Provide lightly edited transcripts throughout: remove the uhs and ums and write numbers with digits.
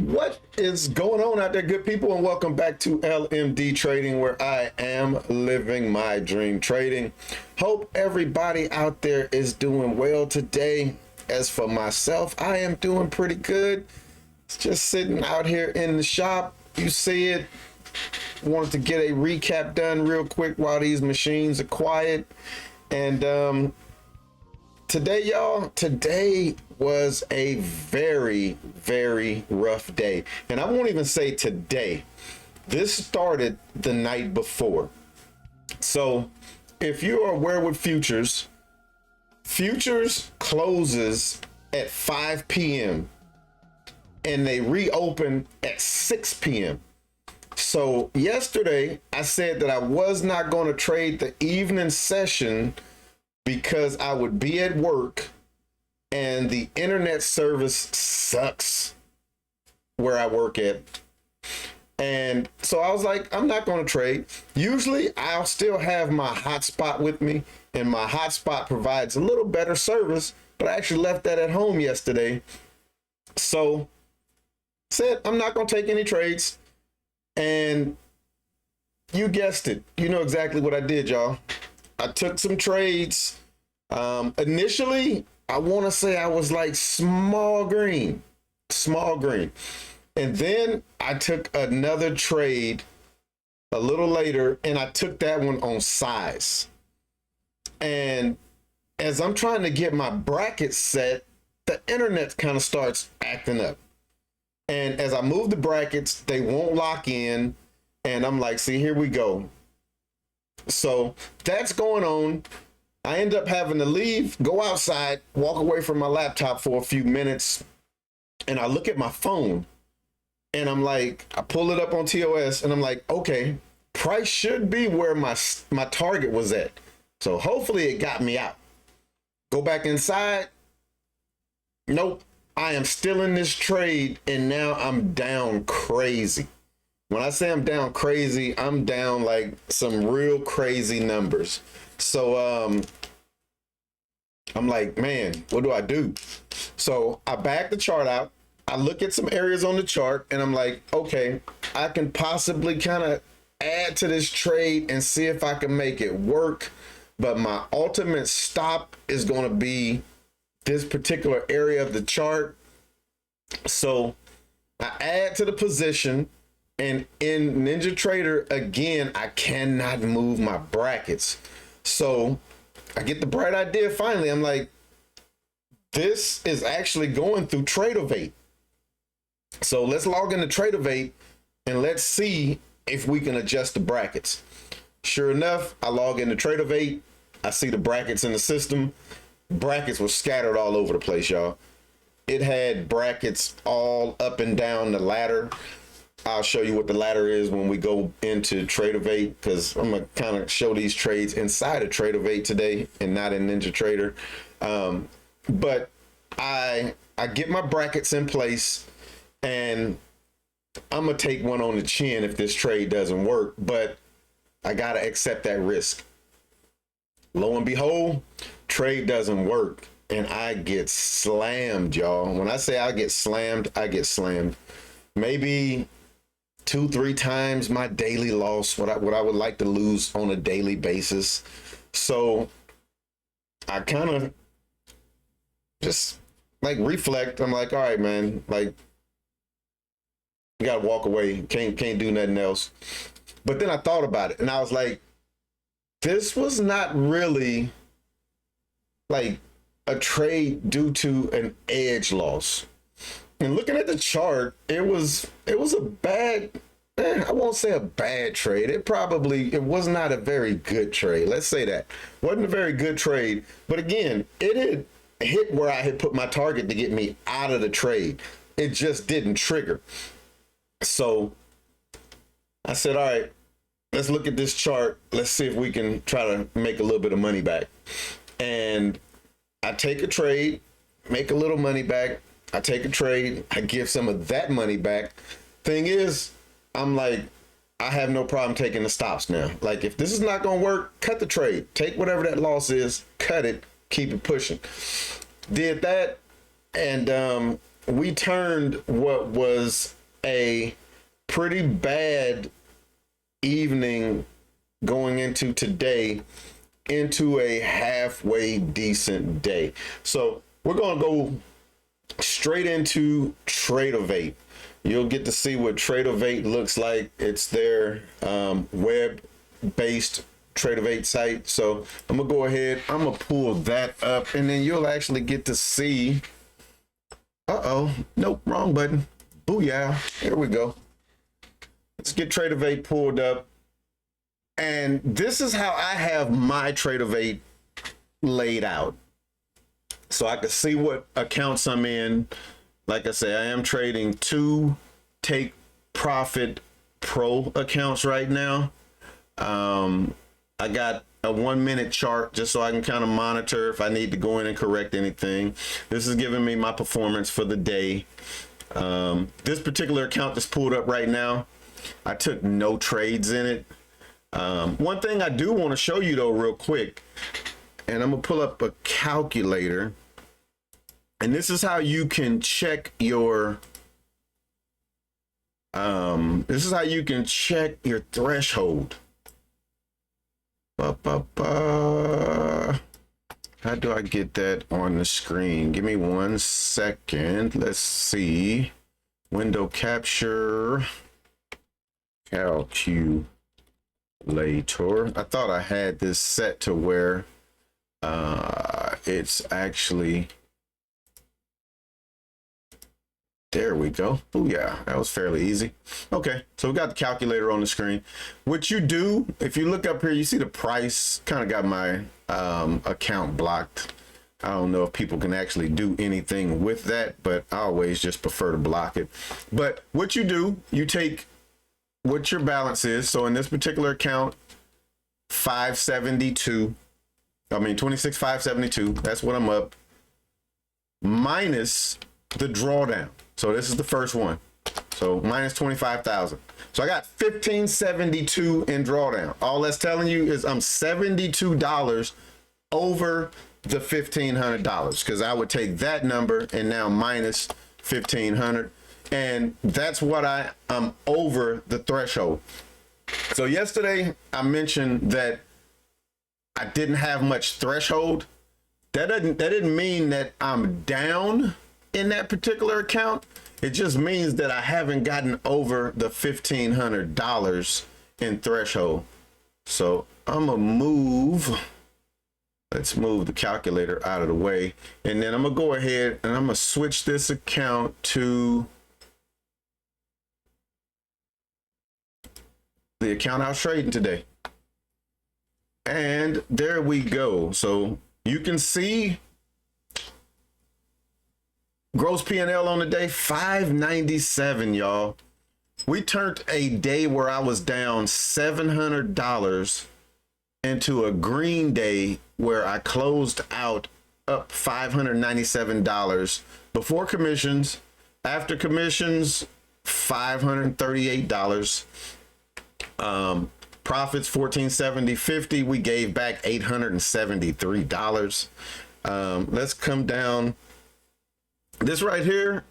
What is going on out there, good people, and welcome back to LMD Trading, where I am living my dream trading. Hope everybody out there is doing well today. As for myself, I am doing pretty good. It's just sitting out here in the shop. You see it. Wanted to get a recap done real quick while these machines are quiet. And today, y'all, today was a very, very rough day. And I won't even say today. This started the night before. So if you are aware with futures closes at 5 p.m. and they reopen at 6 p.m. So yesterday I said that I was not going to trade the evening session because I would be at work and the internet service sucks where I work at. And so I was like, I'm not going to trade. Usually I'll still have my hotspot with me, and my hotspot provides a little better service, but I actually left that at home yesterday. So said, I'm not going to take any trades. And you guessed it. You know exactly what I did, y'all. I took some trades. Initially, I want to say I was like small green. And then I took another trade a little later, and I took that one on size. And as I'm trying to get my bracket set, the internet kind of starts acting up. And as I move the brackets, they won't lock in. And I'm like, see, here we go. So that's going on. I end up having to leave, go outside, walk away from my laptop for a few minutes. And I look at my phone and I'm like, I pull it up on TOS and I'm like, okay, price should be where my target was at. So hopefully it got me out. Go back inside. Nope. I am still in this trade, and now I'm down crazy. When I say I'm down crazy, I'm down like some real crazy numbers. So I'm like, man, what do I do? So I back the chart out. I look at some areas on the chart, and I'm like, okay, I can possibly kind of add to this trade and see if I can make it work. But my ultimate stop is going to be this particular area of the chart. So I add to the position, and in NinjaTrader, again, I cannot move my brackets. So I get the bright idea finally. I'm like, this is actually going through TRADERVUE. So let's log into TRADERVUE and let's see if we can adjust the brackets. Sure enough, I log into TRADERVUE. I see the brackets in the system. Brackets were scattered all over the place, y'all. It had brackets all up and down the ladder. I'll show you what the ladder is when we go into TRADERVUE, because I'm gonna kind of show these trades inside of TRADERVUE today and not in NinjaTrader. But I get my brackets in place, and I'm gonna take one on the chin if this trade doesn't work, but I gotta accept that risk. Lo and behold, trade doesn't work, and I get slammed, y'all. When I say I get slammed, I get slammed. Maybe 2-3 times my daily loss, what I would like to lose on a daily basis. So I kind of just like reflect. I'm like, all right, man, like, you gotta walk away. Can't do nothing else. But then I thought about it, and I was like, this was not really like a trade due to an edge loss. And looking at the chart, it was a bad, I won't say a bad trade. It was not a very good trade. Let's say that. Wasn't a very good trade. But again, it had hit where I had put my target to get me out of the trade. It just didn't trigger. So I said, all right, let's look at this chart. Let's see if we can try to make a little bit of money back. And I take a trade, make a little money back. I take a trade, I give some of that money back. Thing is, I'm like, I have no problem taking the stops now. Like, if this is not going to work, cut the trade. Take whatever that loss is, cut it, keep it pushing. Did that, and we turned what was a pretty bad evening going into today into a halfway decent day. So we're going to go straight into TRADERVUE. You'll get to see what TRADERVUE looks like. It's their web-based TRADERVUE site. So I'm gonna go ahead, I'm gonna pull that up, and then you'll actually get to see. Nope, wrong button. Booyah, there we go. Let's get TRADERVUE pulled up. And this is how I have my TRADERVUE laid out. So I can see what accounts I'm in. Like I say, I am trading 2 take profit pro accounts right now. I got a 1-minute chart just so I can kind of monitor if I need to go in and correct anything. This is giving me my performance for the day. This particular account that's pulled up right now, I took no trades in it. One thing I do want to show you though real quick, and I'm gonna pull up a calculator, and this is how you can check your threshold. How do I get that on the screen? Give me 1 second. Let's see. Window capture. Calculator. I thought I had this set to where it's actually, there we go. Oh yeah, that was fairly easy. Okay, so we got the calculator on the screen. What you do, if you look up here, you see the price. Kind of got my account blocked. I don't know if people can actually do anything with that, but I always just prefer to block it. But what you do, you take what your balance is. So in this particular account, 26,572, that's what I'm up, minus the drawdown. So this is the first one. So minus 25,000. So I got 1572 in drawdown. All that's telling you is I'm $72 over the $1,500, because I would take that number and now minus 1,500. And that's what I'm over the threshold. So yesterday I mentioned that I didn't have much threshold. That didn't mean that I'm down in that particular account. It just means that I haven't gotten over the $1,500 in threshold. So I'm gonna move. Let's move the calculator out of the way, and then I'm gonna go ahead and I'm gonna switch this account to the account I was trading today. And there we go. So you can see gross P&L on the day, 597, y'all. We turned a day where I was down $700 into a green day where I closed out up $597 before commissions. After commissions, $538. Profits $1,470.50. We gave back $873. Let's come down. This right here,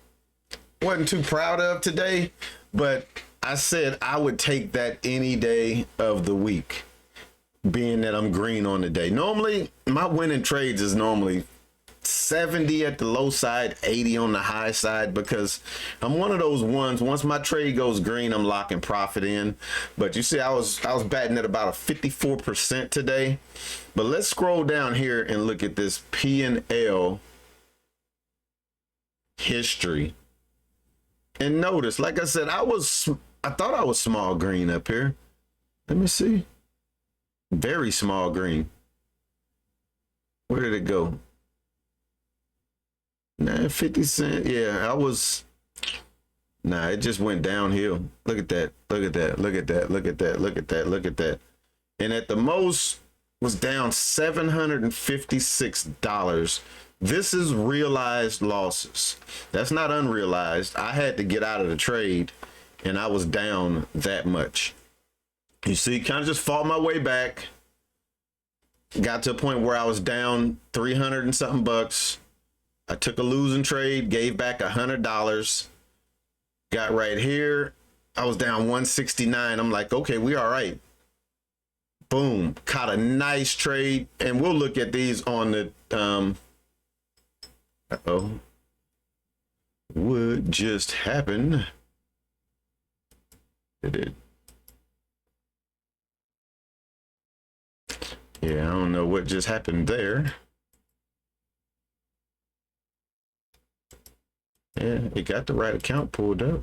wasn't too proud of today, but I said I would take that any day of the week, being that I'm green on the day. Normally, my winning trades is normally 70 at the low side, 80 on the high side, because I'm one of those ones, once my trade goes green, I'm locking profit in. But you see, I was batting at about a 54% today. But let's scroll down here and look at this P&L history. And notice, like I said, I thought I was small green up here. Let me see. Very small green. Where did it go? Nah, 50 cent. Yeah, I was. Nah, it just went downhill. Look at that. Look at that. Look at that. Look at that. Look at that. Look at that. And at the most was down $756. This is realized losses. That's not unrealized. I had to get out of the trade and I was down that much. You see, kind of just fought my way back. Got to a point where I was down 300 and something bucks. I took a losing trade, gave back $100, got right here. I was down 169. I'm like, okay, we all right. Boom, caught a nice trade. And we'll look at these on the, what just happened? Did it? Yeah, I don't know what just happened there. Yeah, it got the right account pulled up.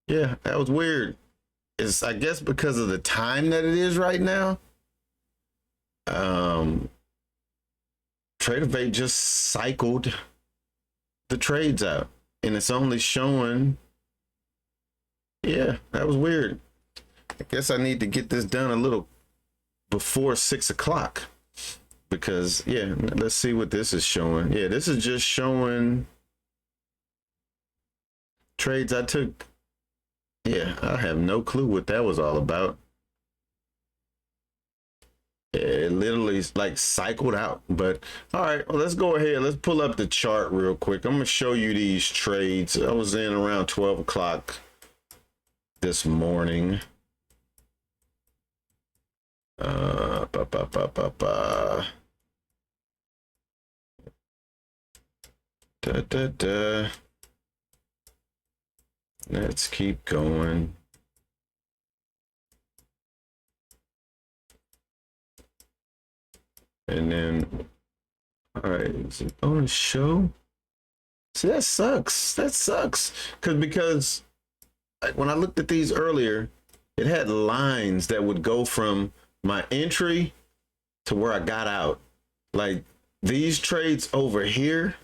Yeah, that was weird. It's, I guess, because of the time that it is right now. TRADERVUE just cycled the trades out, and it's only showing. Yeah, that was weird. I guess I need to get this done a little before 6 o'clock, because yeah, let's see what this is showing. Yeah, this is just showing trades I took. Yeah, I have no clue what that was all about. It literally like cycled out. But all right, well, let's go ahead. Let's pull up the chart real quick. I'm gonna show you these trades. I was in around 12 o'clock this morning. Let's keep going. And then, all right, is it on the show? See, that sucks. That sucks. Because when I looked at these earlier, it had lines that would go from my entry to where I got out. Like these trades over here.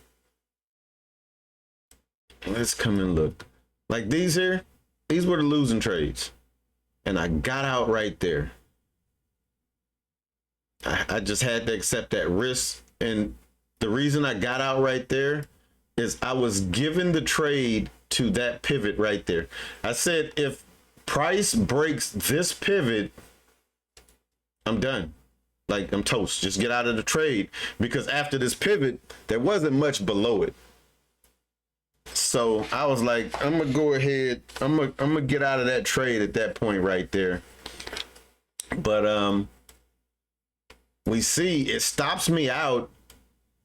Let's come and look. Like these here, these were the losing trades. And I got out right there. I just had to accept that risk. And the reason I got out right there is I was given the trade to that pivot right there. I said, if price breaks this pivot, I'm done. Like, I'm toast. Just get out of the trade, because after this pivot, there wasn't much below it. So I was like, I'm gonna go ahead. I'm gonna get out of that trade at that point right there. But we see it stops me out,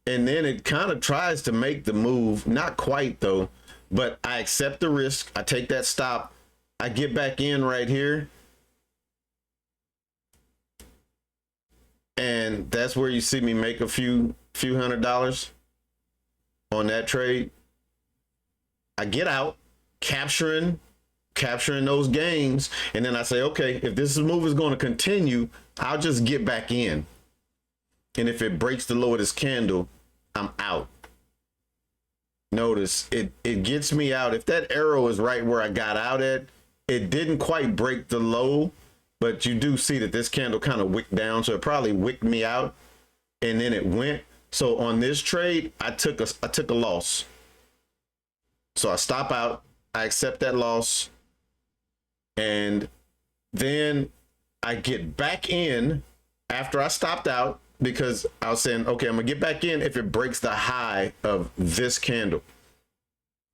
and then it kind of tries to make the move. Not quite though, but I accept the risk. I take that stop. I get back in right here. And that's where you see me make a few $100s on that trade. I get out, capturing those gains, and then I say, okay, if this move is going to continue, I'll just get back in. And if it breaks the low of this candle, I'm out. Notice it gets me out. If that arrow is right where I got out at, it didn't quite break the low, but you do see that this candle kind of wicked down, so it probably wicked me out, and then it went. So on this trade, I took a loss. So I stop out, I accept that loss, and then I get back in after I stopped out, because I was saying, okay, I'm gonna get back in if it breaks the high of this candle.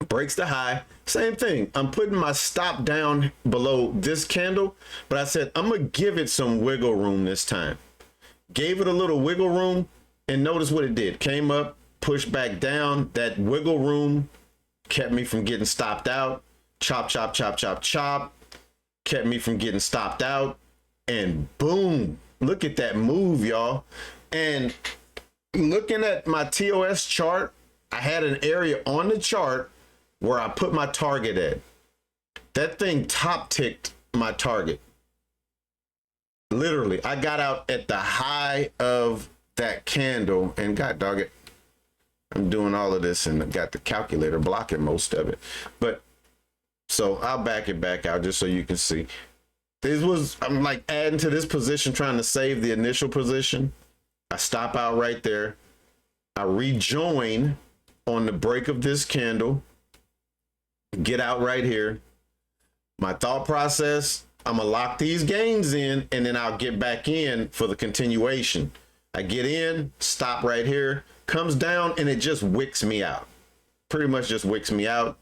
Breaks the high, same thing. I'm putting my stop down below this candle, but I said, I'm gonna give it some wiggle room this time. Gave it a little wiggle room, and notice what it did. Came up, pushed back down. That wiggle room kept me from getting stopped out. Chop, chop, chop, chop, chop. Kept me from getting stopped out. And boom, look at that move, y'all. And looking at my TOS chart, I had an area on the chart where I put my target at. That thing top ticked my target. Literally, I got out at the high of that candle, and god dog it, I'm doing all of this and got the calculator blocking most of it. But so I'll back it back out just so you can see. I'm like adding to this position, trying to save the initial position. I stop out right there. I rejoin on the break of this candle. Get out right here. My thought process, I'm gonna lock these gains in, and then I'll get back in for the continuation. I get in, stop right here, comes down, and it just wicks me out. Pretty much just wicks me out.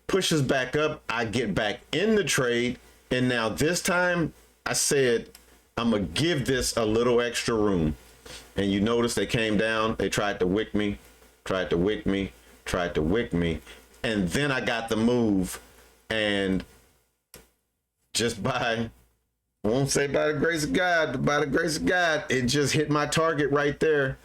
Pushes back up. I get back in the trade. And now this time I said, I'm going to give this a little extra room. And you notice they came down. They tried to wick me, tried to wick me, tried to wick me. And then I got the move. And just by, I won't say by the grace of God, but by the grace of God, it just hit my target right there.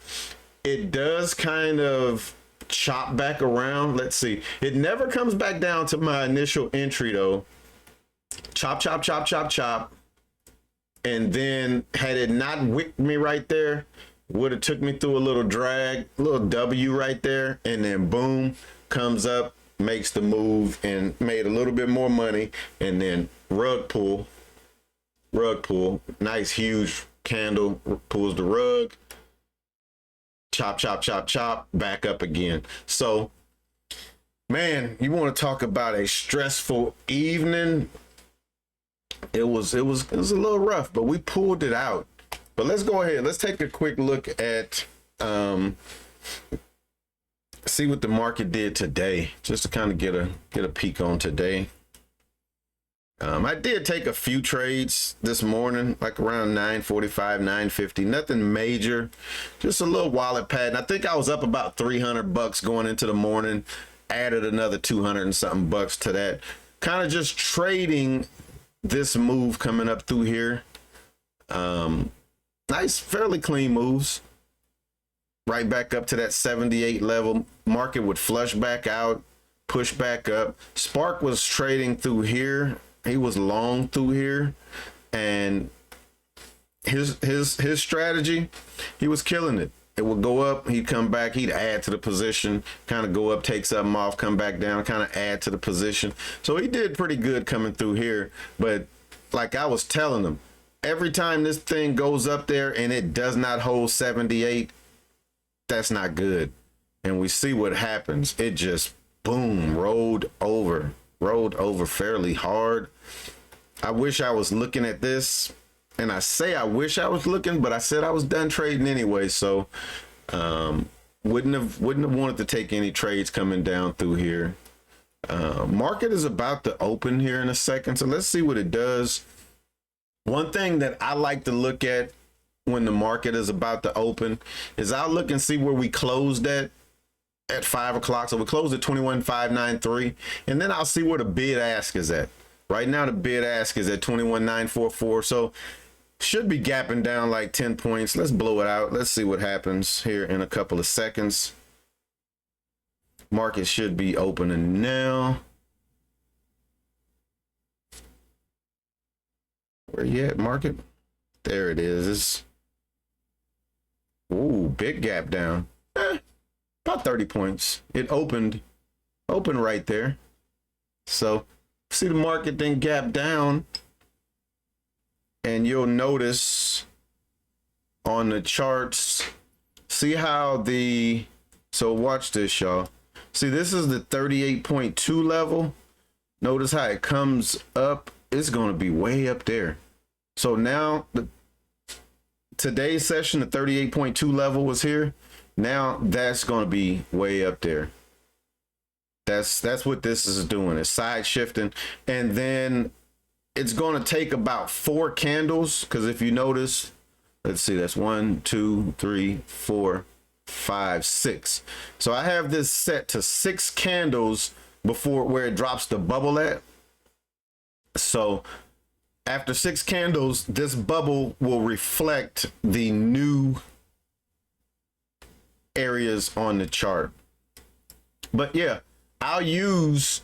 It does kind of chop back around. Let's see. It never comes back down to my initial entry though. Chop, chop, chop, chop, chop. And then had it not wicked me right there, would have took me through a little drag, a little W right there. And then boom, comes up, makes the move and made a little bit more money. And then rug pull, nice huge candle, pulls the rug, chop, chop, chop, chop, back up again. So man, you want to talk about a stressful evening. It was a little rough, but we pulled it out. But let's go ahead, let's take a quick look at see what the market did today, just to kind of get a peek on today. I did take a few trades this morning, like around 9:45, 9:50. Nothing major, just a little wallet pad. And I think I was up about $300 going into the morning. Added another 200 and something bucks to that. Kind of just trading this move coming up through here. Nice, fairly clean moves. Right back up to that 78 level. Market would flush back out, push back up. Spark was trading through here. He was long through here, and his strategy, he was killing it. It would go up, he'd come back, he'd add to the position, kind of go up, take something off, come back down, kind of add to the position. So he did pretty good coming through here. But like I was telling him, every time this thing goes up there and it does not hold 78, that's not good. And we see what happens. It just boom, rolled over fairly hard. I wish I was looking at this, and I say I wish I was looking, but I said I was done trading anyway, so wouldn't have wanted to take any trades coming down through here. Market is about to open here in a second, so let's see what it does. One thing that I like to look at when the market is about to open is I'll look and see where we closed at 5 o'clock. So we closed at 21,593, and then I'll see where the bid ask is at. Right now the bid ask is at 21,944, so should be gapping down like 10 points. Let's blow it out. Let's see what happens here in a couple of seconds. Market should be opening now. Where you at, market? There it is. Ooh, big gap down. About 30 points. It opened right there. So see the market then gap down, and you'll notice on the charts, see how so watch this, y'all. See, this is the 38.2 level. Notice how it comes up. It's going to be way up there. So now today's session, the 38.2 level was here. Now that's going to be way up there. That's what this is doing. It's side shifting, and then it's going to take about 4 candles, because if you notice, let's see, that's 1, 2, 3, 4, 5, 6. So I have this set to 6 candles before where it drops the bubble at. So after 6 candles, this bubble will reflect the new areas on the chart. But yeah, I'll use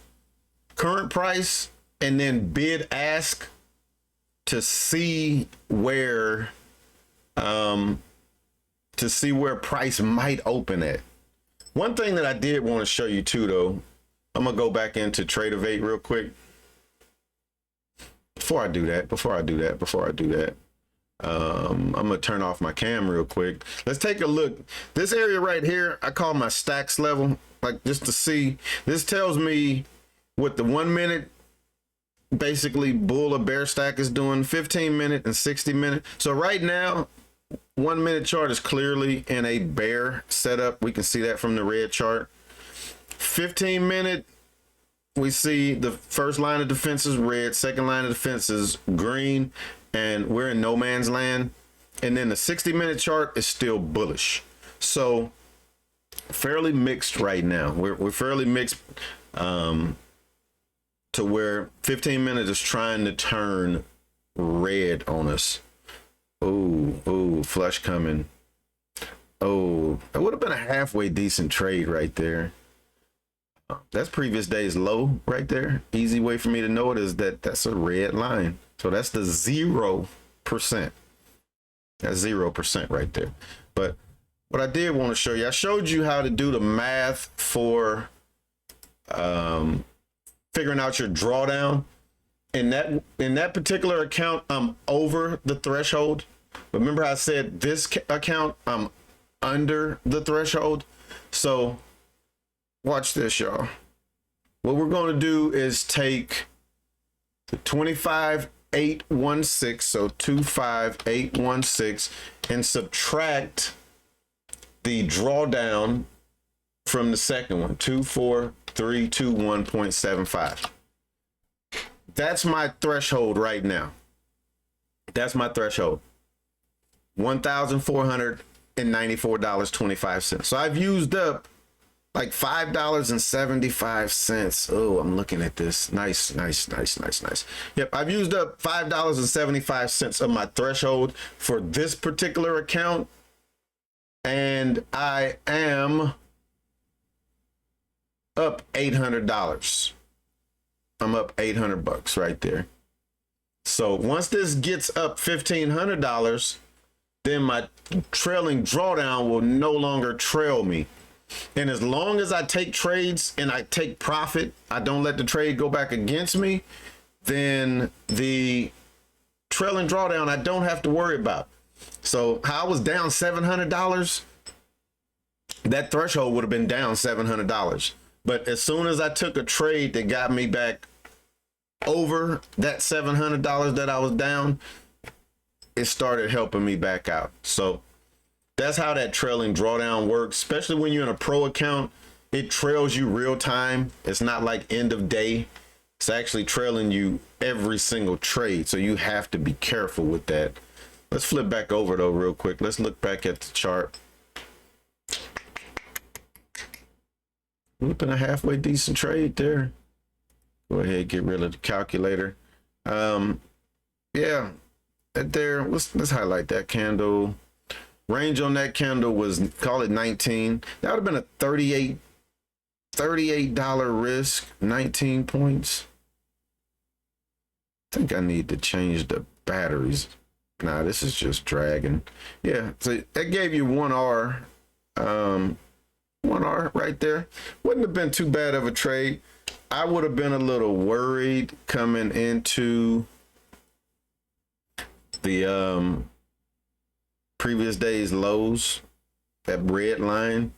current price and then bid ask to see where price might open at. One thing that I did want to show you too, though, I'm gonna go back into TRADERVUE real quick. Before I do that, I'm gonna turn off my cam real quick. Let's take a look. This area right here, I call my stacks level, like just to see. This tells me what the 1 minute basically bull or bear stack is doing, 15 minute and 60 minute. So right now 1 minute chart is clearly in a bear setup. We can see that from the red chart. 15 minute, we see the first line of defense is red, second line of defense is green, and we're in no man's land. And then the 60-minute chart is still bullish. So fairly mixed right now. We're fairly mixed to where 15 minutes is trying to turn red on us. Oh, flush coming. Oh, it would have been a halfway decent trade right there. That's previous day's low right there. Easy way for me to know it is that that's a red line. So that's the 0%. That's 0% right there. But what I did want to show you, I showed you how to do the math for figuring out your drawdown. In that particular account, I'm over the threshold. Remember I said this account, I'm under the threshold. So watch this, y'all. What we're going to do is take the 25,816, so 25,816, and subtract the drawdown from the second one, 24321.75. That's my threshold right now. That's my threshold. $1,494.25. So I've used up like $5.75. Oh, I'm looking at this. Nice. Yep, I've used up $5.75 of my threshold for this particular account. And I am up $800. I'm up $800 right there. So once this gets up $1,500, then my trailing drawdown will no longer trail me. And as long as I take trades and I take profit, I don't let the trade go back against me, then the trailing drawdown I don't have to worry about. So how I was down $700, that threshold would have been down $700. But as soon as I took a trade that got me back over that $700 that I was down, it started helping me back out. So that's how that trailing drawdown works, especially when you're in a pro account. It trails you real time. It's not like end of day. It's actually trailing you every single trade. So you have to be careful with that. Let's flip back over though real quick. Let's look back at the chart. Been a halfway decent trade there. Go ahead, get rid of the calculator. Yeah, there. Let's highlight that candle. Range on that candle was, call it 19. That would have been a $38 risk, 19 points. I think I need to change the batteries. Nah, this is just dragging. Yeah, so that gave you 1R. 1R right there. Wouldn't have been too bad of a trade. I would have been a little worried coming into the previous day's lows, that red line.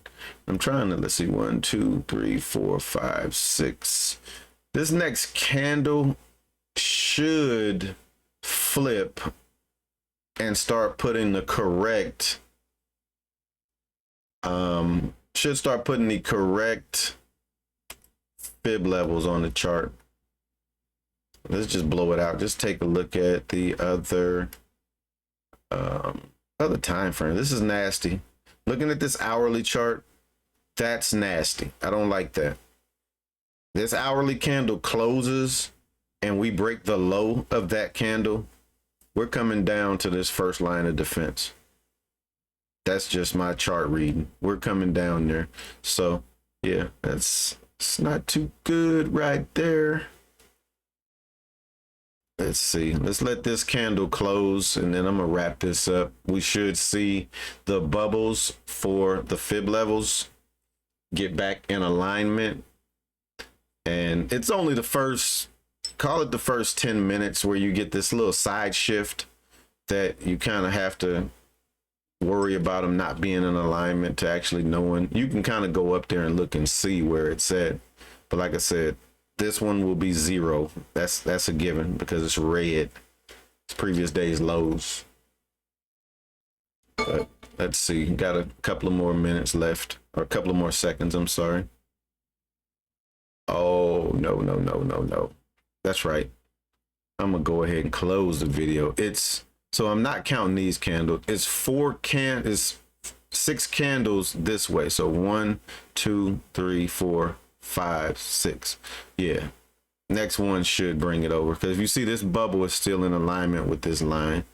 I'm trying to, let's see, 1, 2, 3, 4, 5, 6. This next candle should flip and start putting the correct fib levels on the chart. Let's just blow it out. Just take a look at the other time frame. This is nasty. Looking at this hourly chart, that's nasty. I don't like that. This hourly candle closes and we break the low of that candle, we're coming down to this first line of defense. That's just my chart reading. We're coming down there. So yeah, it's not too good right there. Let's see. Let's let this candle close and then I'm gonna wrap this up. We should see the bubbles for the fib levels get back in alignment. And it's only the first, call it the first 10 minutes where you get this little side shift that you kind of have to worry about them not being in alignment to actually knowing. You can kind of go up there and look and see where it's at. But like I said, this one will be 0. That's a given because it's red. It's previous day's lows. Let's see, got a couple of more minutes left, or a couple of more seconds, I'm sorry. Oh, no, no, no, no, no. That's right. I'm gonna go ahead and close the video. So I'm not counting these candles. It's it's 6 candles this way. So 1, 2, 3, 4, 5, 6. Yeah. Next one should bring it over, because if you see, this bubble is still in alignment with this line.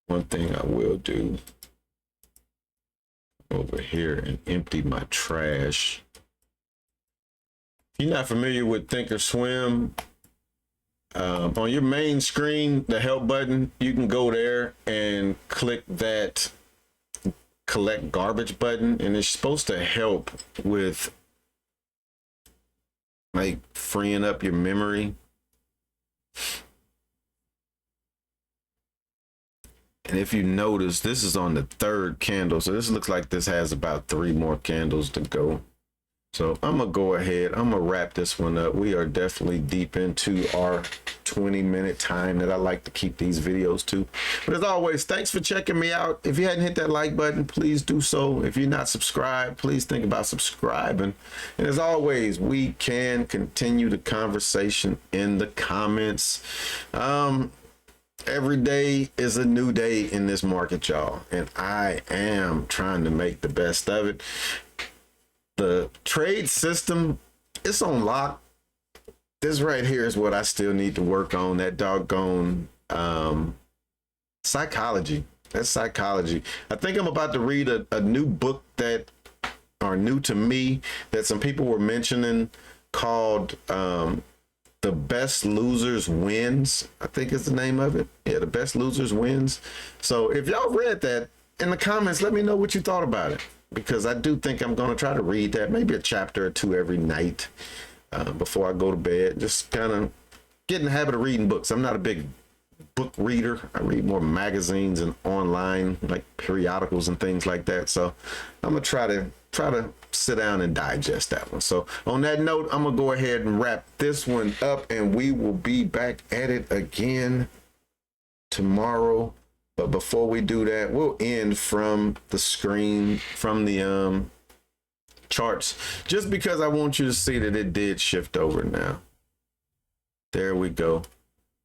One thing I will do over here and empty my trash. If you're not familiar with Thinkorswim, on your main screen, the help button, you can go there and click that collect garbage button, and it's supposed to help with like freeing up your memory. And if you notice, this is on the 3rd candle, so this looks like this has about 3 more candles to go. So I'm gonna go ahead, I'm gonna wrap this one up. We are definitely deep into our 20-minute time that I like to keep these videos to. But as always, thanks for checking me out. If you hadn't hit that like button, please do so. If you're not subscribed, please think about subscribing. And as always, we can continue the conversation in the comments. Every day is a new day in this market, y'all, and I am trying to make the best of it. The trade system, it's on lock. This right here is what I still need to work on. That doggone psychology. That's psychology. I think I'm about to read a new book that are new to me that some people were mentioning, called The Best Losers Wins, I think is the name of it. Yeah, The Best Losers Wins. So if y'all read that, in the comments, let me know what you thought about it, because I do think I'm going to try to read that, maybe a chapter or 2 every night before I go to bed. Just kind of get in the habit of reading books. I'm not a big book reader. I read more magazines and online, like periodicals and things like that. So I'm going to try to sit down and digest that one. So on that note, I'm gonna go ahead and wrap this one up, and we will be back at it again tomorrow. But before we do that, we'll end from the screen, from the charts, just because I want you to see that it did shift over now. There we go.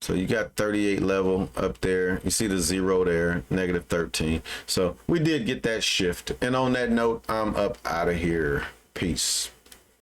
So you got 38 level up there. You see the 0 there, negative 13. So we did get that shift. And on that note, I'm up out of here. Peace.